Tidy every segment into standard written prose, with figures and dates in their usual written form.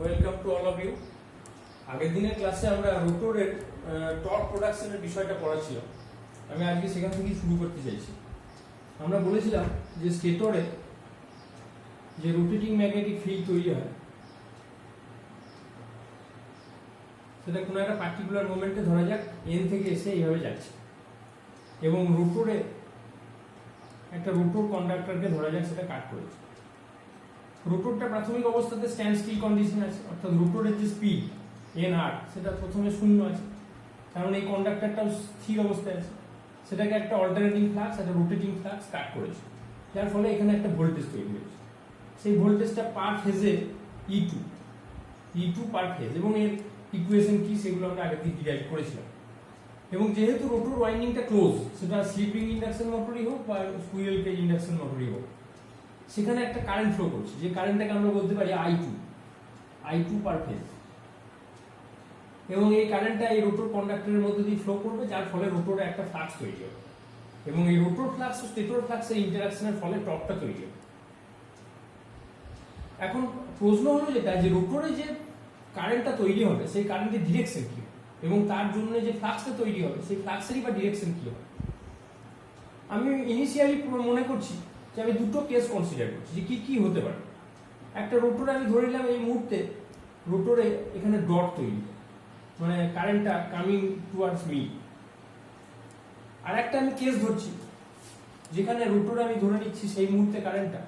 Welcome to all of you. আগের দিনের ক্লাসে আমরা রোটরের টর্ক প্রোডাকশনের বিষয়টা পড়াচ্ছিলাম। আমি আজকে সেখান থেকেই শুরু করতে চাইছি। আমরা বলেছিলাম যে স্টেটরে যে রোটেটিং ম্যাগনেটিক ফিল্ড তৈরি হয় সেটা কোনো একটা পার্টিকুলার মোমেন্টে ধরা যাক এন থেকে এসে এইভাবে যাচ্ছে, এবং রোটরে একটা রোটর কন্ডাক্টরকে ধরা যাক সেটা কাট করেছে। রোটরটা প্রাথমিক অবস্থাতে স্ট্যান্ড স্টিল কন্ডিশন আছে, অর্থাৎ রোটরের যে স্পিড এন আর সেটা প্রথমে শূন্য আছে, কারণ এই কন্ডাক্টরটাও স্থির অবস্থায় আছে। সেটাকে একটা অল্টারনেটিং ফ্লাক্স, একটা রোটেটিং ফ্লাক্স কাট করেছে, যার ফলে এখানে একটা ভোল্টেজ তৈরি হয়েছে। সেই ভোল্টেজটা পার ফেজে ই টু পার ফেজ, এবং এর ইকুয়েশন কি সেগুলো আমরা আগে থেকে ডিরাইভ করেছিলাম। এবং যেহেতু রোটর ওয়াইন্ডিংটা ক্লোজ, সেটা স্লিপিং ইন্ডাকশন মোটরই হোক বা স্কুইরেল কেজ ইন্ডাকশন মোটরই হোক, সেখানে একটা কারেন্ট ফ্লো করছে, যে কারেন্টটাকে আমরা বলতে পারি আই টু পার ফেজ। এবং এই কারেন্টটা এই রোটর কন্ডাক্টরের মধ্যে দিয়ে ফ্লো করবে, যার ফলে রোটরে একটা ফ্লাক্স তৈরি হবে, এবং এই রোটর ফ্লাক্স ও স্টেটর ফ্লাক্সের ইন্টারাকশনের ফলে টর্কটা তৈরি হবে। এখন প্রশ্ন হলো যেটা, যে রোটরে যে কারেন্টটা তৈরি হবে সেই কারেন্টের ডিরেকশন কি, এবং তার জন্য যে ফ্লাক্সটা তৈরি হবে সেই ফ্লাক্সেরই বা ডিরেকশন কি হবে। আমি ইনিশিয়ালি মনে করছি যে আমি দুটো কেস কনসিডার করছি যে কি কি হতে পারে। একটা রোটরে আমি ধরে নিলাম এই মুহূর্তে রোটরে এখানে ডট তৈরি, মানে কারেন্টটা কামিং টুয়ার্ডস মি। আর একটা আমি কেস ধরছি যেখানে রোটরে আমি ধরে নিচ্ছি সেই মুহূর্তে কারেন্টটা,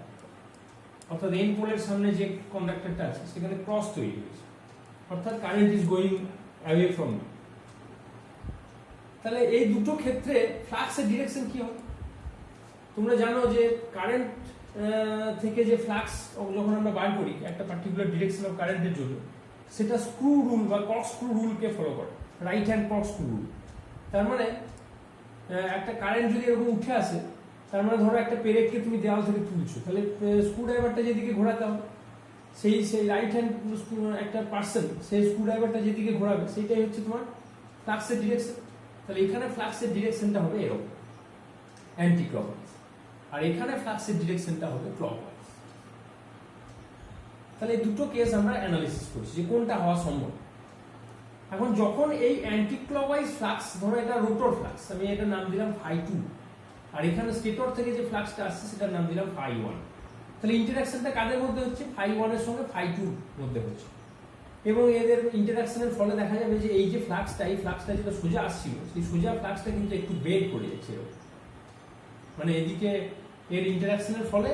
অর্থাৎ এন পোলের সামনে যে কন্ডাক্টরটা আছে সেখানে ক্রস তৈরি হয়েছে, অর্থাৎ current is going away from me. তাহলে এই দুটো ক্ষেত্রে ফ্লাক্সের ডিরেকশন কি হবে? তোমরা জানো যে কারেন্ট থেকে যে ফ্লাক্স যখন আমরা বার করি একটা পার্টিকুলার ডিরেকশন অফ কারেন্টের জন্য, সেটা স্ক্রু রুল বা কক স্ক্রু রুলকে ফলো করে, right hand corkscrew rule. তার মানে একটা কারেন্ট যদি এরকম উঠে আসে, তার মানে ধরো একটা পেরেককে তুমি দেওয়াল থেকে তুলছো, তাহলে স্ক্রু ড্রাইভারটা যেদিকে ঘোরাতে হবে, সেই রাইট হ্যান্ড একটা পার্সন সেই স্ক্রু ড্রাইভারটা যেদিকে ঘোরাবে সেইটাই হচ্ছে তোমার ফ্লাক্সের ডিরেকশন। তাহলে এখানে ফ্লাক্সের ডিরেকশনটা হবে এরকম, অ্যান্টি ক্লকওয়াইজ, আর এখানে ফ্লাক্সের ডিরেকশনটা হবে ক্লকওয়াইজ। তাহলে এই দুটো কেস আমরা অ্যানালিসিস করছি যে কোনটা হওয়া সম্ভব। এখন যখন এই অ্যান্টি ক্লকওয়াইজ ফ্লাক্স, ধরো এটা রোটর ফ্লাক্স, আমি এটার নাম দিলাম φ2, আর এখানে স্টেটর থেকে যে ফ্লাক্সটা আসছে সেটার নাম দিলাম φ1। তাহলে ইন্টারাকশনটা কাদের মধ্যে হচ্ছে? φ1 এর সঙ্গে φ2 মধ্যে হচ্ছে, এবং এদের ইন্টারাকশনের ফলে দেখা যাবে যে এই যে ফ্লাক্সটা, এই ফ্লাক্সটা যেটা সোজা আসছিল সেই সোজা ফ্লাক্সটা কিন্তু একটু বেন্ড করে যাচ্ছে, মানে এদিকে এর ইন্টারাকশনের ফলে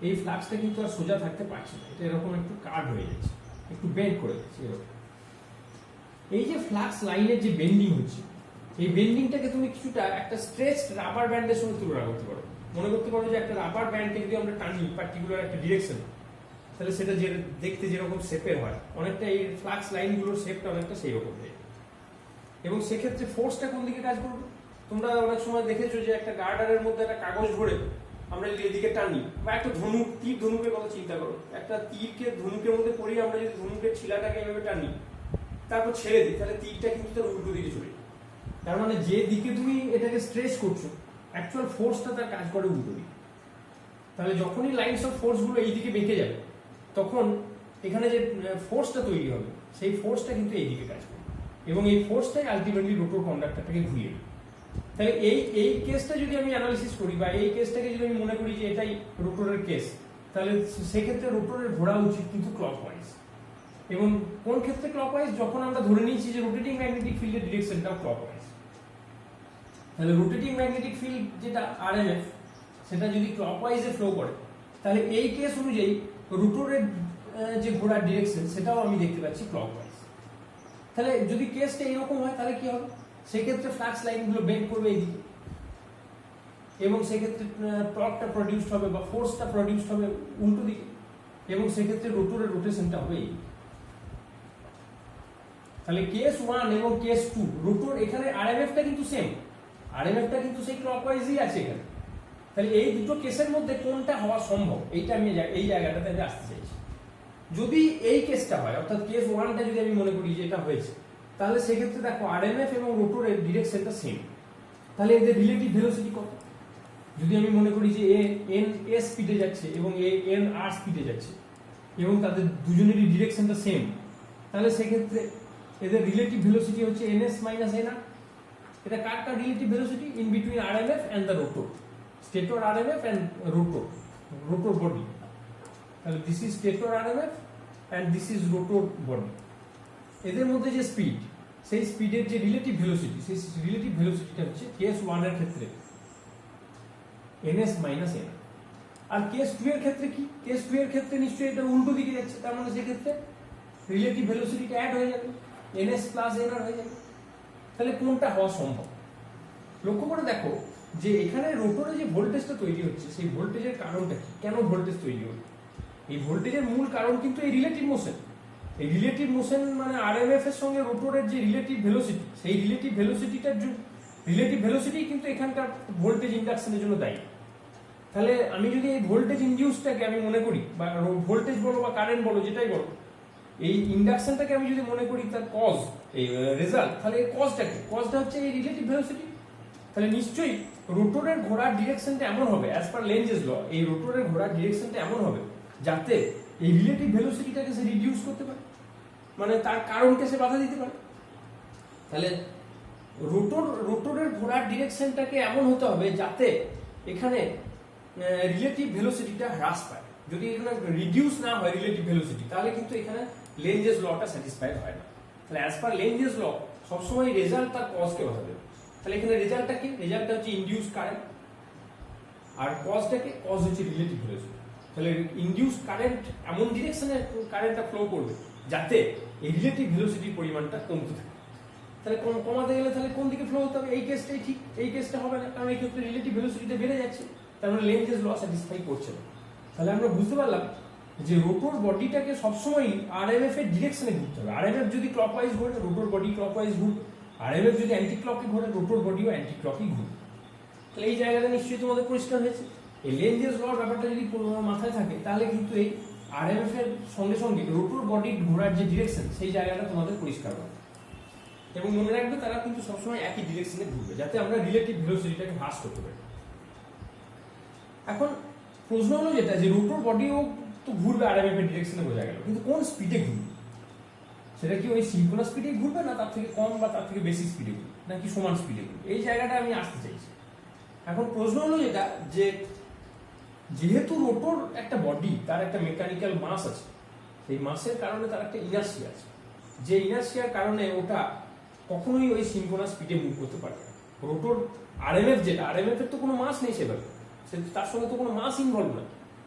এই ফ্লাক্সটা কিন্তু আর সোজা থাকতে পারছে না, এটা এরকম একটু কার্ভ হয়ে যাচ্ছে, একটু বেন্ড করে যাচ্ছে এরকম। এই যে ফ্লাক্স লাইনের যে বেন্ডিং হচ্ছে, এই বেন্ডিংটাকে তুমি কিছুটা একটা স্ট্রেচড রাবার ব্যান্ডের সঙ্গে তুলনা করতে পারো। মনে করতে পারো যে একটা রাবার ব্যান্ডকে যদি আমরা টানি পার্টিকুলার একটা ডিরেকশন, তাহলে সেটা যে দেখতে যেরকম শেপের হয়, অনেকটা এই ফ্লাক্স লাইনগুলোর শেপটা অনেকটা সেই রকম হয়। এবং সেক্ষেত্রে ফোর্সটা কোন দিকে কাজ করবে? তোমরা অনেক সময় দেখেছো যে একটা গার্ডারের মধ্যে একটা কাগজ ভরে আমরা যদি এদিকে টানি, বা একটা ধনুক, তীর ধনুকের কথা চিন্তা করো, একটা তীরকে ধনুকের মধ্যে পরিয়ে আমরা যদি ধনুকের ছিলাটাকে এভাবে টানি, তারপর ছেড়ে দিই, তাহলে তীরটা কিন্তু তার উল্টো দিকে চলে যায়। তার মানে যে দিকে তুমি এটাকে স্ট্রেচ করছো, অ্যাকচুয়াল ফোর্সটা তার কাজ করে উল্টো দিকে। তাহলে যখনই লাইনস অফ ফোর্স গুলো এই দিকে বেঁকে যাবে, তখন এখানে যে ফোর্সটা তৈরি হবে সেই ফোর্সটা কিন্তু এই দিকে কাজ করবে, এবং এই ফোর্সটাই আলটিমেটলি রোটর কন্ডাক্টরটাকে ঘুরিয়ে দেবে। তাহলে এই কেসটা যদি আমি অ্যানালিসিস করি, বা এই কেসটাকে যদি আমি মনে করি যে এটাই রোটরের কেস, তাহলে সেক্ষেত্রে রোটরের ঘোরা উচিত কিন্তু ক্লকওয়াইজ। এবং কোন ক্ষেত্রে ক্লকওয়াইজ? যখন আমরা ধরে নিয়েছি যে রোটেটিং ম্যাগনেটিক ফিল্ডের ডিরেকশনটাও ক্লকওয়াইজ। তাহলে রোটেটিং ম্যাগনেটিক ফিল্ড যেটা আরএমএফ, সেটা যদি ক্লকওয়াইজে ফ্লো করে, তাহলে এই কেস অনুযায়ী রোটরের যে ঘোরার ডিরেকশন সেটাও আমি দেখতে পাচ্ছি ক্লকওয়াইজ। তাহলে যদি কেসটা এরকম হয় তাহলে কি হবে? সেক্ষেত্রে ফ্লাক্স লাইনগুলো বেন্ড করবে এইদিকে, এবং সেক্ষেত্রে টর্কটা প্রডিউসড হবে বা ফোর্সটা প্রডিউসড হবে উল্টো দিকে, এবং সেক্ষেত্রে রোটরের রোটেশনটা হবে এই। তাহলে কেস 1 এবং কেস 2 রোটর, এখানে আরএমএফটা কিন্তু সেম, আরএমএফটা কিন্তু সেই ক্লকওয়াইজই আছে এখানে। তাহলে এই দুটো কেসের মধ্যে কোনটা হওয়া সম্ভব, এইটা আমি এই জায়গাটাতে আমি আসতে চাইছি। যদি এই কেসটা হয়, অর্থাৎ কেস 1টা যদি আমি মনে করি যে এটা হয়েছে, তাহলে সেক্ষেত্রে দেখো আরএমএফ এবং রোটরের ডিরেকশনটা সেম। তাহলে এদের রিলেটিভ ভেলোসিটি কত? যদি আমি মনে করি যে এন এস স্পিডে যাচ্ছে এবং এন আর স্পিডে যাচ্ছে, এবং তাদের দুজনেরই ডিরেকশনটা সেম, তাহলে সেক্ষেত্রে এদের রিলেটিভ ভেলোসিটি হচ্ছে ns মাইনাস nr। এটা কার কার relative velocity? In between RMF and the rotor, stator RMF and rotor body. তাহলে this is stator RMF and this is rotor body. এদের মধ্যে যে স্পিড, সেই স্পিডের যে রিলেটিভ ভেলোসিটি, সেই রিলেটিভ ভেলোসিটিটা হচ্ছে কেস 1 এর ক্ষেত্রে ns মাইনাস nr। আর কেস 2 এর ক্ষেত্রে কি? কেস 2 এর ক্ষেত্রে নিশ্চয়ই এটা উল্টো দিকে যাচ্ছে, তার মানে সেক্ষেত্রে রিলেটিভ ভেলোসিটিটা অ্যাড হয়ে যাবে, ns প্লাস nr হয়ে যাবে। তাহলে কোনটা হওয়া সম্ভব? লক্ষ্য করে দেখো যে এখানে রোটরে যে ভোল্টেজটা তৈরি হচ্ছে, সেই ভোল্টেজের কারণটা কি? কেন ভোল্টেজ তৈরি হলো? এই ভোল্টেজের মূল কারণ কিন্তু এই রিলেটিভ মোশন। এই রিলেটিভ মোশন মানে RMF এর সঙ্গে রোটরের যে রিলেটিভ ভেলোসিটি, সেই রিলেটিভ ভেলোসিটি কিন্তু এখানকার ভোল্টেজ ইন্ডাকশনের জন্য দায়ী। তাহলে আমি যদি এই ভোল্টেজ ইনডিউসটাকে আমি মনে করি, বা ভোল্টেজ বলো বা কারেন্ট বলো, যেটাই বলো, এই ইন্ডাকশনটাকে আমি যদি মনে করি তার কজ, এই রেজাল্ট, তাহলে এই কজটা হচ্ছে এই রিলেটিভ ভেলোসিটি। তাহলে নিশ্চয়ই রোটরের ঘোরার ডিরেকশনটা এমন হবে, অ্যাজ পার লেঞ্জেস ল, এই রোটরের ঘোরার ডিরেকশনটা এমন হবে যাতে এই রিলেটিভ ভেলোসিটিটাকে সে রিডিউস করতে পারে, মানে তার কারণকে সে বাধা দিতে পারে। তাহলে রোটরের ঘোরার ডিরেকশনটাকে এমন হতে হবে যাতে এখানে রিলেটিভ ভেলোসিটিটা হ্রাস পায়। যদি এখানে রিডিউস না হয় রিলেটিভ ভেলোসিটি, তাহলে কিন্তু এখানে লেঞ্জেস লটা স্যাটিসফাইড হয় না। তাহলে অ্যাজ পার লেঞ্জেস ল সবসময় রেজাল্ট তার কজকে বাধা দেবে। তাহলে এখানে রেজাল্টটা কি? রেজাল্টটা হচ্ছে ইনডিউস কারেন্ট, আর কজটাকে, কজ হচ্ছে রিলেটিভ ভেলোসিটি। তাহলে ইনডিউস কারেন্ট এমন ডিরেকশনে কারেন্টটা ফ্লো করবে যাতে এই রিলেটিভ ভেলোসিটির পরিমাণটা কমতে থাকে। তাহলে কমাতে গেলে তাহলে কোন দিকে ফ্লো হতে হবে? এই কেসটাই ঠিক, এই কেসটা হবে না, কারণ এই ক্ষেত্রে রিলেটিভ ভেলোসিটিটা বেড়ে যাচ্ছে, তার মানে লেঞ্জেস ল স্যাটিসফাই করছে না। তাহলে আমরা বুঝতে পারলাম যে রোটর বডিটাকে সবসময় RMF এর ডিরেকশনে ঘুরতে হবে। RMF যদি ক্লকওয়াইজ ঘোরে, রোটর বডি ক্লকওয়াইজ ঘুরবে। RMF যদি অ্যান্টি ক্লকে ঘোরে, রোটর বডিও অ্যান্টি ক্লকই ঘুরবে। তাহলে এই জায়গাটা নিশ্চয়ই তোমাদের পরিষ্কার হয়েছে। এই লেঞ্জেস লর ব্যাপারটা যদি মাথায় থাকে, তাহলে কিন্তু এই RMF এর সঙ্গে সঙ্গে রোটর বডির ঘোরার যে ডিরেকশন, সেই জায়গাটা তোমাদের পরিষ্কার হবে। এবং মনে রাখবে তারা কিন্তু সবসময় একই ডিরেকশনে ঘুরবে, যাতে আমরা রিলেটিভ ভেলোসিটিটাকে হ্রাস করতে পারি। এখন প্রশ্ন হলো যেটা, যে রোটর বডিও তো ঘুরবে RMF এর ডিরেকশনে, বোঝা গেল, কিন্তু কোন স্পিডে ঘুরবে? সেটা কি ওই সিনক্রোনাস স্পিডে ঘুরবে, না তার থেকে কম বা তার থেকে বেশি স্পিডে ঘুরবে, নাকি সমান স্পিডে ঘুরবে? এই জায়গাটা আমি আসতে চাইছি। এখন প্রশ্ন হলো যেটা, যে যেহেতু রোটর একটা বডি, তার একটা মেকানিক্যাল মাস আছে, সেই মাসের কারণে তার একটা ইনার্সিয়া আছে, যে ইনার্সিয়ার কারণে ওটা কখনোই ওই সিনক্রোনাস স্পিডে মুভ করতে পারবে না। রোটর RMF যেটা, RMF এর তো কোনো মাস নেই সেভাবে, তার সঙ্গে তো কোনো মাস ইনভলভ না।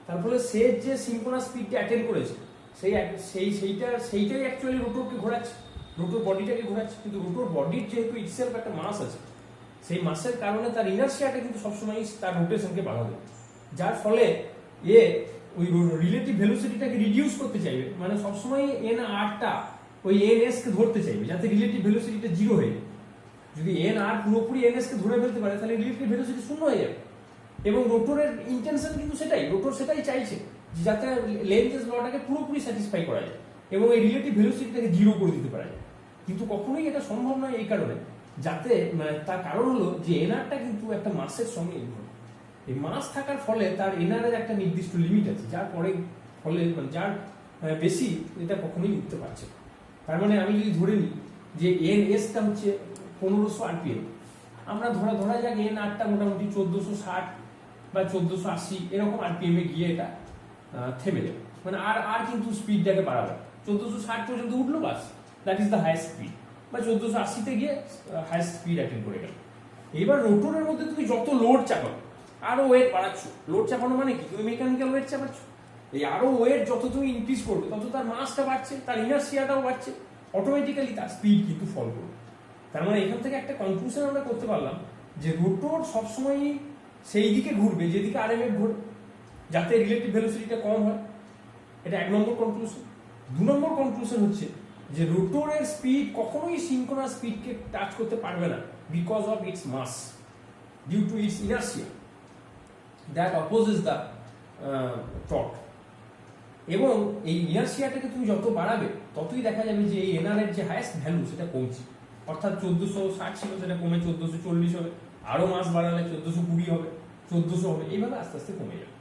তার ফলে সে যে সিনক্রোনাস স্পিডটা অ্যাটেন্ড করেছে, সেইটাই অ্যাকচুয়ালি রোটরকে ঘোরাচ্ছে, রোটর বডিটাকে ঘোরাচ্ছে। কিন্তু রোটর বডির যেহেতু ইটসেলফ একটা মাস আছে, সেই মাসের কারণে তার ইনার্সিয়াটা কিন্তু সবসময় তার রোটেশনকে বাধা দেবে, যার ফলে ওই রিলেটিভ ভেলোসিটিটাকে রিডিউস করতে চাইবে, মানে সবসময় nrটা ওই ns কে ধরতে চাইবে, যাতে রিলেটিভ ভেলোসিটিটা জিরো হয়ে যায়। যদি nr পুরোপুরি ns কে ধরে ফেলতে পারে, তাহলে রিলেটিভ ভেলোসিটি শূন্য হয়ে যাবে। এবং রোটরের ইন্টেনশন কিন্তু সেটাই, রোটর সেটাই চাইছে, যাতে লেঞ্জেস লটাকে পুরোপুরি স্যাটিসফাই করা যায় এবং এই রিলেটিভ ভেলোসিটিটাকে জিরো করে দিতে পারা যায়। কিন্তু কখনোই এটা সম্ভব নয়, এই কারণে যাতে, মানে তার কারণ হলো যে এনআরটা কিন্তু একটা মাসের সঙ্গে ইনভলভ। এই মাস থাকার ফলে তার এনআরের একটা নির্দিষ্ট লিমিট আছে, যার ফলে মানে যার বেশি এটা কখনোই উঠতে পারছে না। তার মানে আমি যদি ধরে নিই যে এনএসটা হচ্ছে 1500 RPM, আমরা ধরা যাক nrটা মোটামুটি 1460 বা 1480 এরকম RPM এ গিয়ে এটা থেমে যাবে, মানে আর কিন্তু স্পিডটাকে বাড়াবে। 1460 পর্যন্ত উঠলো, বাস, that is the highest speed, বা 1480 তে গিয়ে হাইয়েস্ট স্পিড অ্যাটেন্ড করে গেল। এবার রোটরের মধ্যে তুমি যত লোড চাপাবে, আরো ওয়েট বাড়াচ্ছ। লোড চাপানো মানে কি? তুমি মেকানিক্যাল ওয়েট চাপাচ্ছ। এই আরো ওয়েট যত তুমি ইনক্রিজ করবে, তত তার মাসটা বাড়ছে, তার ইনার্সিয়াটাও বাড়ছে, অটোমেটিক্যালি তার স্পিড কিন্তু ফল করবে। তার মানে এখান থেকে একটা কনক্লুশন আমরা করতে পারলাম যে রোটর সবসময় সেই দিকে ঘুরবে যেদিকে RMF ঘুরবে, যাতে রিলেটিভ ভেলোসিটিটা কম হয়। এটা 1 নম্বর কনক্লুশন। 2 নম্বর কনক্লুশন হচ্ছে যে রোটরের স্পিড কখনোই সিনক্রোনাস স্পিডকে টাচ করতে পারবে না, because of its mass, due to its inertia that opposes the torque. এবং এই ইনার্সিয়াটাকে তুমি যত বাড়াবে, ততই দেখা যাবে যে এই এনআর এর যে হাইয়েস্ট ভ্যালু সেটা কমছে। অর্থাৎ 1460 ছিল, সেটা কমে 1440 হবে, আরো মাস বাড়ালে 1420 হবে, 1400 হবে, এইভাবে আস্তে আস্তে কমে যাবে।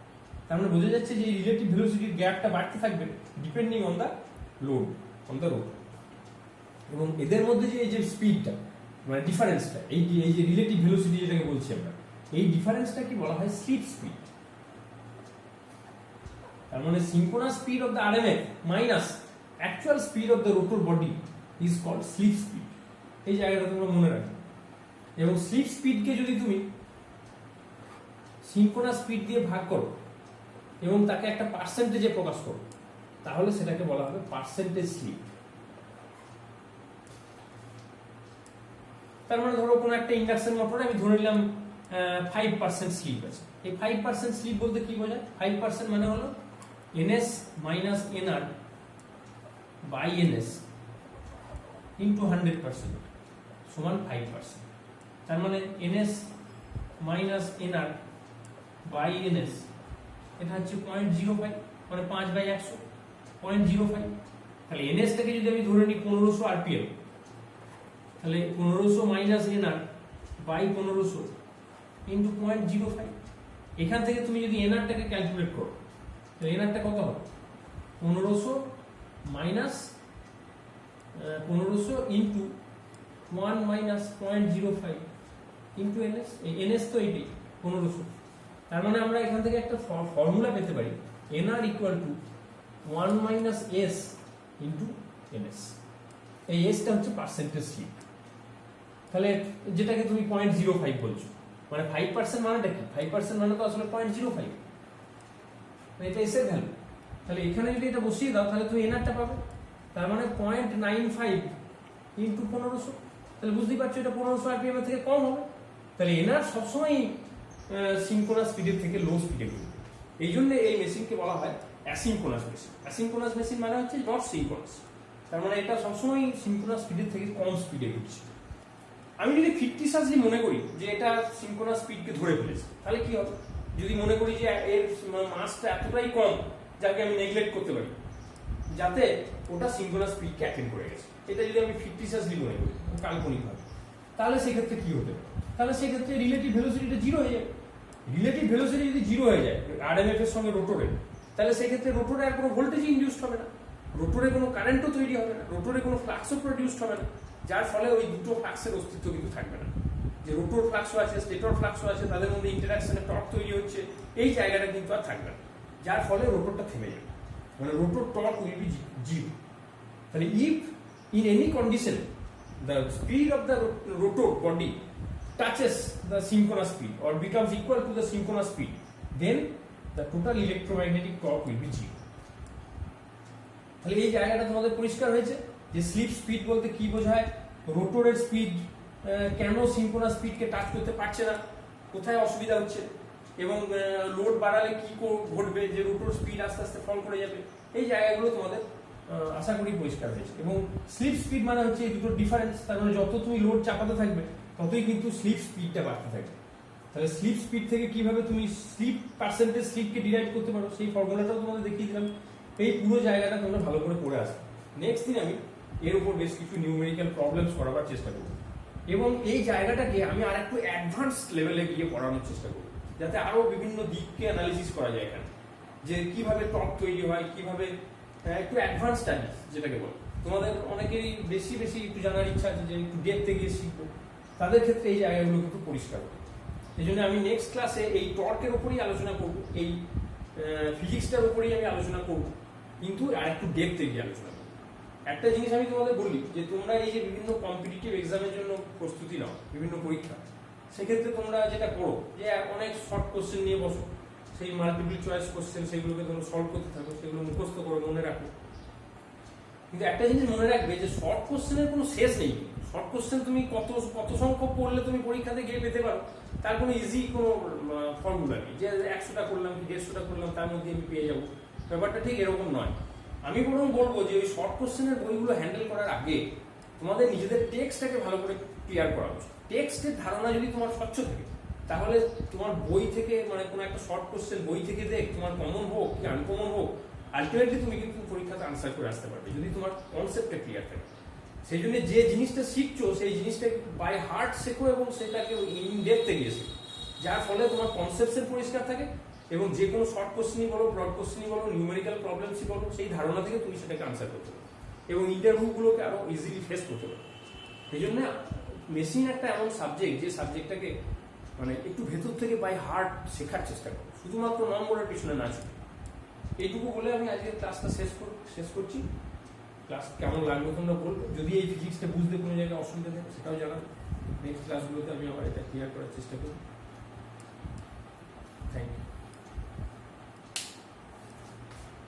তার মানে বোঝা যাচ্ছে যে এই রিলেটিভ ভেলোসিটির গ্যাপটা বাড়তে থাকবে depending on the load, on the road. এবং এদের মধ্যে যে এই যে স্পিডটা মানে ডিফারেন্সটা এই যে রিলেটিভ ভেলোসিটি যেটাকে বলছি আমরা, এই ডিফারেন্সটা কি বলা হয় স্লিপ স্পিড। তার মানে synchronous speed of the RMF minus actual speed of the rotor body is called slip speed. এই জায়গাটা তোমরা মনে রাখো। এবং স্লিপ স্পিডকে যদি তুমি সিনক্রোনাস স্পিড দিয়ে ভাগ করো এবং তাকে একটা পার্সেন্টেজে প্রকাশ করো, তাহলে সেটাকে বলা হবে পার্সেন্টেজ স্লিপ। তার মানে ধরো কোনো একটা ইন্ডাকশন মোটরে আমি ধরে নিলাম 5% স্লিপ আছে। এই 5% স্লিপ বলতে কি বোঝায়? 5% মানে হলো ns minus nr by ns into 100% সমান 5%। তার মানে ns minus nr by ns এটা হচ্ছে 0.05, মানে 5/100 0.05। তাহলে ns থেকে যদি আমি ধরে নিই 1500 rpm, তাহলে 1500 মাইনাস nr বাই 1500 ইন্টু 0.05। এখান থেকে তুমি যদি nrটাকে ক্যালকুলেট করো, তো nrটা কত হবে? 1500 minus 1500 into 1 minus 0.05 into ns। এই ns তো এইটাই 1500। তার মানে আমরা এখান থেকে একটা ফর্মুলা পেতে পারি, nr equal to 1 minus s into ns। এই sটা হচ্ছে পার্সেন্টেজ স্লিপ। তাহলে যেটাকে তুমি 0.05 বলছো, মানে 5% মানেটা কি? 5% মানে তো আসলে 0.05, মানে এটা এস এর ভ্যালু। তাহলে এখানে যদি এটা বসিয়ে দাও তাহলে তুমি এনআরটা পাবে। তার মানে 0.95 ইন্টু 1500। তাহলে বুঝতেই পারছো এটা 1500 আরপিএম এর থেকে কম হবে। তাহলে এনআর সবসময় সিনক্রোনাস স্পিডের থেকে লো স্পিডে ঘুরবে। এই জন্য এই মেশিনকে বলা হয় অ্যাসিনক্রোনাস মেশিন। অ্যাসিনক্রোনাস মেশিন মানে হচ্ছে নট সিনক্রোনাস। তার মানে এটা সবসময় সিনক্রোনাস স্পিডের থেকে কম স্পিডে ঘুরছে। আমি যদি ফিক্টিশাসলি মনে করি যে এটা সিনক্রোনাস স্পিডকে ধরে ফেলেছে, তাহলে কি হবে? যদি মনে করি যে এর মাসটা এতটাই কম যাকে আমি নেগলেক্ট করতে পারি, যাতে ওটা সিনক্রোনাস স্পিডকে অ্যাটেন্ড করে গেছে, এটা যদি আমি ফিক্টিশাসলি মনে করি কাল্পনিকভাবে, তাহলে সেক্ষেত্রে কি হতে পারে? তাহলে সেক্ষেত্রে রিলেটিভ ভেলোসিটিটা জিরো হয়ে যাবে। রিলেটিভ ভেলোসিটি যদি জিরো হয়ে যায় আরএমএফ এর সঙ্গে রোটরের, তাহলে সেক্ষেত্রে রোটরে আর কোনো ভোল্টেজ ইনডিউসড হবে না, রোটরে কোনো কারেন্টও তৈরি হবে না, রোটরে কোনো ফ্লাক্সও প্রডিউসড হবে না, যার ফলে ওই দুটো ফ্লাক্সের অস্তিত্ব কিন্তু থাকবে না। যে রোটর ফ্লাক্সও আছে, স্টেটর ফ্লাক্সও আছে, তাদের মধ্যে ইন্টারাকশনে টর্ক তৈরি হচ্ছে, এই জায়গাটা কিন্তু আর থাকবে না, যার ফলে রোটরটা থেমে যাবে, মানে rotor torque will be zero. তাহলে if in any condition the speed of the rotor body touches the synchronous speed or becomes equal to the synchronous speed, then the total electromagnetic torque will be zero. তাহলে এই জায়গাটা তোমাদের পরিষ্কার হয়েছে যে slip speed বলতে কি বোঝায়, রোটরের স্পিড কেন সিনক্রোনাস স্পিডকে টাচ করতে পারছে না, কোথায় অসুবিধা হচ্ছে, এবং লোড বাড়ালে কি ঘটবে, যে রোটর স্পিড আস্তে আস্তে ফল করে যাবে। এই জায়গাগুলো তোমাদের আশা করি পরিষ্কার হয়েছে। এবং স্লিপ স্পিড মানে হচ্ছে এই দুটো ডিফারেন্স। তার মানে যত তুমি লোড চাপাতে থাকবে ততই কিন্তু স্লিপ স্পিডটা বাড়তে থাকবে। তাহলে স্লিপ স্পিড থেকে কিভাবে তুমি স্লিপ পার্সেন্টেজ স্লিপকে ডিরাইভ করতে পারো সেই ফর্মুলাটাও তোমাদের দেখিয়ে দিলাম। এই পুরো জায়গাটা তোমরা ভালো করে পড়ে আসবে। নেক্সট দিন আমি এর উপর বেশ কিছু নিউমেরিক্যাল প্রবলেমস করাবার চেষ্টা করব, এবং এই জায়গাটাকে আমি আর একটু অ্যাডভান্স লেভেলে গিয়ে পড়ানোর চেষ্টা করব, যাতে আরো বিভিন্ন দিককে অ্যানালিসিস করা যায় এখানে, যে কিভাবে টর্ক তৈরি হয়, কিভাবে একটু অ্যাডভান্স স্টাডিজ যেটাকে বলে। তোমাদের অনেকেরই বেশি বেশি একটু জানার ইচ্ছা আছে যে একটু ডেপথে গিয়ে শিখবো, তাদের ক্ষেত্রে এই জায়গাগুলো কিন্তু পরিষ্কার হবে। এই জন্য আমি নেক্সট ক্লাসে এই টর্কের উপরেই আলোচনা করব, এই ফিজিক্সটার উপরেই আমি আলোচনা করব, কিন্তু আর একটু ডেপথে গিয়ে আলোচনা করব। একটা জিনিস আমি তোমাদের বলি যে তোমরা এই যে বিভিন্ন কম্পিটিটিভ এক্সামের জন্য প্রস্তুতি নাও, বিভিন্ন পরীক্ষা, সেক্ষেত্রে তোমরা যেটা করো যে অনেক শর্ট কোশ্চেন নিয়ে বসো, সেই মাল্টিপল চয়েস কোশ্চেন সেগুলোকে তোমরা সলভ করতে থাকো, সেগুলো মুখস্থ করে মনে রাখো। কিন্তু একটা জিনিস মনে রাখবে যে শর্ট কোশ্চেনের কোনো শেষ নেই। শর্ট কোশ্চেন তুমি কত সংখ্যক পড়লে তুমি পরীক্ষাতে গিয়ে পেতে পারো, তার কোনো ইজি কোনো ফর্মুলা নেই যে 100টা করলাম কি 150টা করলাম তার মধ্যে আমি পেয়ে যাবো। ব্যাপারটা ঠিক এরকম নয়। আমি বরং বলবো যে ওই শর্ট কোশ্চেনের বইগুলো হ্যান্ডেল করার আগে তোমাদের নিজেদের টেক্সটটাকে ভালো করে ক্লিয়ার করা উচিত। টেক্সটের ধারণা যদি তোমার স্বচ্ছ থাকে, তাহলে তোমার বই থেকে মানে কোনো একটা শর্ট কোশ্চেন বই থেকে দেখ, তোমার কমন হোক কি আনকমন হোক, আলটিমেটলি তুমি কিন্তু পরীক্ষাতে আনসার করে আসতে পারবে যদি তোমার কনসেপ্টটা ক্লিয়ার থাকে। সেই জন্য যে জিনিসটা শিখছো সেই জিনিসটা বাই হার্ট শেখো এবং সেটাকে ইন ডেপথে গিয়ে শেখো, যার ফলে তোমার কনসেপ্টসের পরিষ্কার থাকে এবং যে কোনো শর্ট কোশ্চেনই বলো, ব্রড কোশ্চেনই বলো, নিউমেরিক্যাল প্রবলেমসই বলো, সেই ধারণা থেকে তুমি সেটাকে আনসার করতে পারো। এবং ইন্টারভিউগুলোকে আরো ইজিলি ফেস করতে পারবে। সেই জন্য মেশিন একটা এমন সাবজেক্ট যে সাবজেক্টটাকে মানে একটু ভেতর থেকে বাই হার্ট শেখার চেষ্টা করো, শুধুমাত্র নম্বরের পিছনে না ছুটে। এইটুকু বলে আমি আজকের ক্লাসটা শেষ করছি। ক্লাস কেমন লাগলো তোমরা বলবো, যদি এই ফিজিক্সটা বুঝতে কোনো জায়গায় অসুবিধা থাকে সেটাও জানাবো। নেক্সট ক্লাসগুলোতে আমি আবার এটা ক্লিয়ার করার চেষ্টা করব। Thank you.